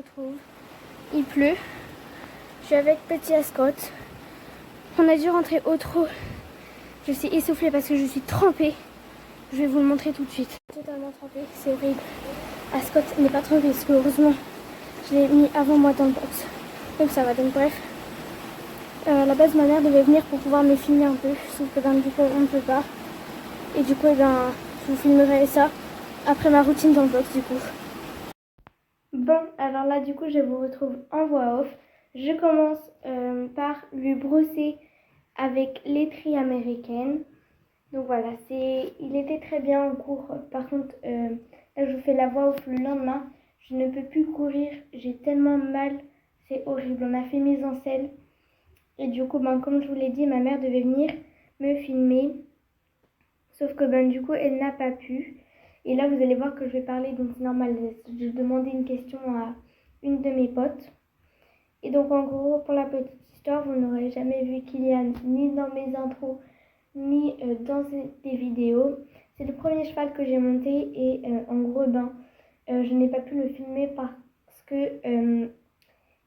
retrouve. Il pleut. Je suis avec petit Ascot. On a dû rentrer au trot. Je suis essoufflée parce que je suis trempée. Je vais vous le montrer tout de suite. Totalement trempée, c'est horrible. Ascot n'est pas trempée parce que heureusement je l'ai mis avant moi dans le box. Donc ça va, donc bref. À la base ma mère devait venir pour pouvoir me filmer un peu. Sauf que du coup on ne peut pas. Et du coup je vous filmerai ça après ma routine dans le box du coup. Bon, alors là, du coup, je vous retrouve en voix off. Je commence par lui brosser avec l'étrie américaine. Donc voilà, il était très bien en cours. Par contre, là, je vous fais la voix off le lendemain. Je ne peux plus courir, j'ai tellement mal, c'est horrible. On a fait mise en selle. Et du coup, comme je vous l'ai dit, ma mère devait venir me filmer. Sauf que du coup, elle n'a pas pu. Et là, vous allez voir que je vais parler, donc c'est normal, je demandais une question à une de mes potes. Et donc, en gros, pour la petite histoire, vous n'aurez jamais vu Kylian ni dans mes intros, ni dans des vidéos. C'est le premier cheval que j'ai monté et en gros, je n'ai pas pu le filmer parce que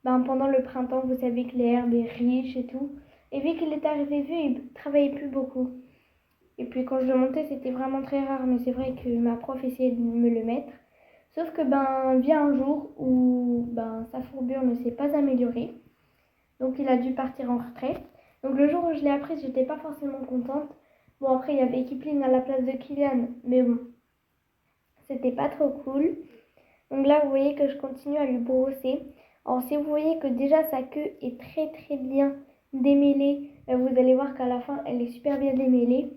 pendant le printemps, vous savez que l'herbe est riche et tout. Et vu qu'il est arrivé vieux, il ne travaillait plus beaucoup. Et puis quand je le montais, c'était vraiment très rare, mais c'est vrai que ma prof essayait de me le mettre. Sauf que vient un jour où sa fourbure ne s'est pas améliorée. Donc il a dû partir en retraite. Donc le jour où je l'ai appris, j'étais pas forcément contente. Bon, après il y avait Kipling à la place de Kylian, mais bon, c'était pas trop cool. Donc là vous voyez que je continue à lui brosser. Alors si vous voyez que déjà sa queue est très très bien démêlée, vous allez voir qu'à la fin elle est super bien démêlée.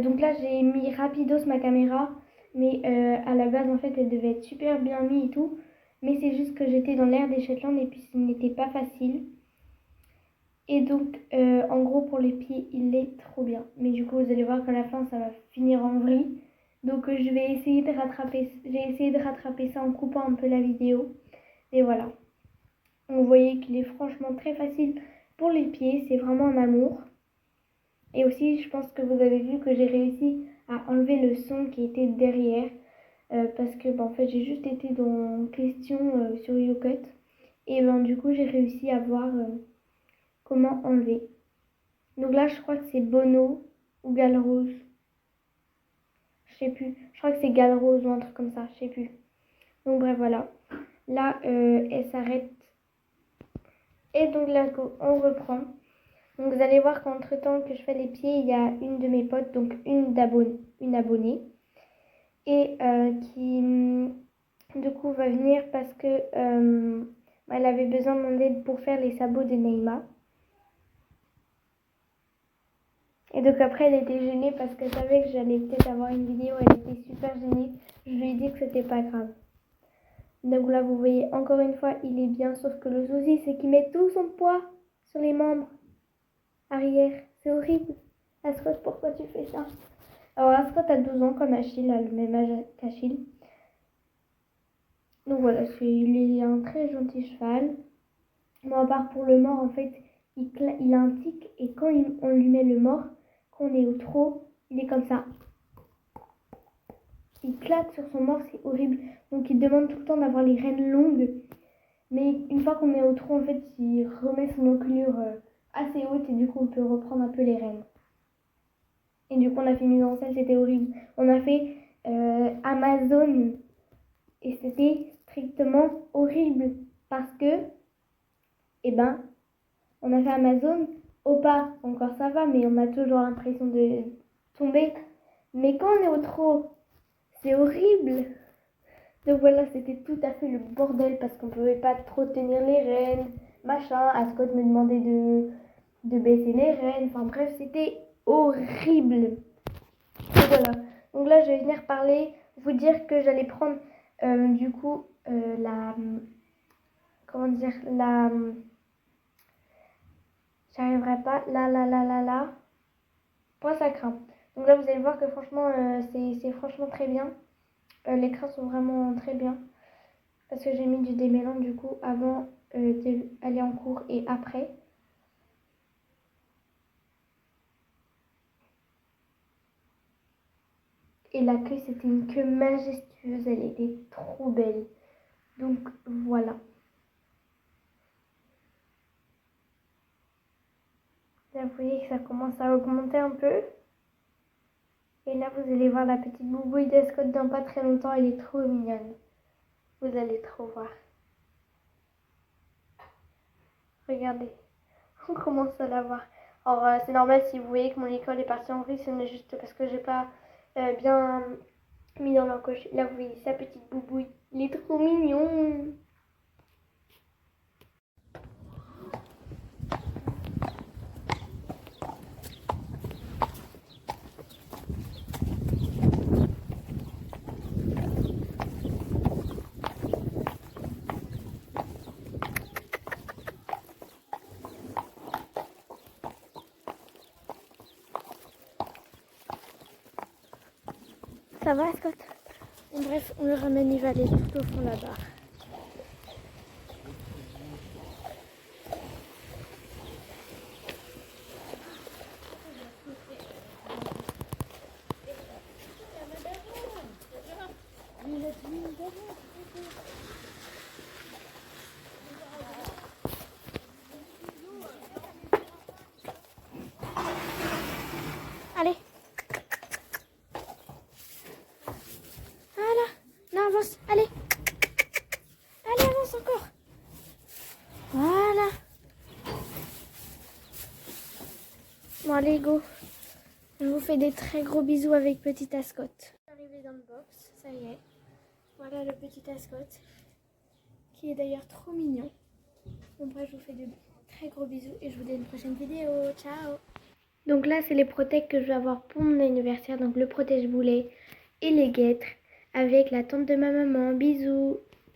Donc là j'ai mis rapidos ma caméra, mais à la base en fait elle devait être super bien mise et tout, mais c'est juste que j'étais dans l'air des Shetland et puis ce n'était pas facile. Et donc en gros pour les pieds il est trop bien, mais du coup vous allez voir qu'à la fin ça va finir en vrille. Donc je vais essayer de rattraper, j'ai essayé de rattraper ça en coupant un peu la vidéo. Et voilà, vous voyez qu'il est franchement très facile pour les pieds, c'est vraiment un amour. Et aussi, je pense que vous avez vu que j'ai réussi à enlever le son qui était derrière. Parce que en fait, j'ai juste été dans question sur YouCut. Et du coup, j'ai réussi à voir comment enlever. Donc là, je crois que c'est Bono ou Galrose. Je sais plus. Je crois que c'est Galrose ou un truc comme ça. Je sais plus. Donc bref, voilà. Là, elle s'arrête. Et donc là, on reprend. Donc vous allez voir qu'entre temps que je fais les pieds, il y a une de mes potes, donc une abonnée, et qui du coup va venir parce que elle avait besoin de mon aide pour faire les sabots de Neymar. Et donc après elle était gênée parce qu'elle savait que j'allais peut-être avoir une vidéo, elle était super gênée. Je lui ai dit que c'était pas grave. Donc là vous voyez encore une fois il est bien, sauf que le souci c'est qu'il met tout son poids sur les membres arrière. C'est horrible. Ascot, pourquoi tu fais ça? Alors Ascot a 12 ans comme Achille, a le même âge qu'Achille. Donc voilà, il est un très gentil cheval. Bon, à part pour le mort, en fait, il a un tic et quand on lui met le mort, quand on est au trot, il est comme ça. Il claque sur son mort, c'est horrible. Donc il demande tout le temps d'avoir les rênes longues. Mais une fois qu'on est au trot, en fait, il remet son encolure assez haute et du coup on peut reprendre un peu les rênes. Et du coup on a fait mise en selle, c'était horrible. On a fait Amazon et c'était strictement horrible parce que on a fait Amazon au pas, encore ça va, mais on a toujours l'impression de tomber. Mais quand on est au trot, c'est horrible. Donc voilà, c'était tout à fait le bordel parce qu'on pouvait pas trop tenir les rênes, machin. Ascot me demandait de baisser les rênes. Enfin bref, c'était horrible. Et voilà. Donc là, je vais venir vous dire que j'allais prendre du coup comment dire, j'arriverai pas, là, point ça craint. Donc là, vous allez voir que franchement, c'est franchement très bien. Les crins sont vraiment très bien. Parce que j'ai mis du démêlant du coup avant d'aller en cours et après. Et la queue, c'était une queue majestueuse, elle était trop belle. Donc voilà. Là, vous voyez que ça commence à augmenter un peu. Et là, vous allez voir la petite boubouille d'Ascot dans pas très longtemps. Elle est trop mignonne. Vous allez trop voir. Regardez. On commence à la voir. Alors, c'est normal si vous voyez que mon école est partie en vrille. Ce n'est juste parce que j'ai pas bien mis dans l'encoche. Là, vous voyez sa petite boubouille. Il est trop mignon. Ça va, Scott? Bref, on le ramène, il va aller tout au fond là-bas. Allez. Voilà. Non, avance. Allez. Allez, avance encore. Voilà. Bon, allez, go. Je vous fais des très gros bisous avec petit Ascot. Je suis arrivée dans le box, ça y est. Voilà le petit Ascot, qui est d'ailleurs trop mignon. Bon, bref, je vous fais de très gros bisous et je vous dis à une prochaine vidéo. Ciao. Donc là, c'est les protèges que je vais avoir pour mon anniversaire. Donc le protège-boulet et les guêtres avec la tante de ma maman. Bisous.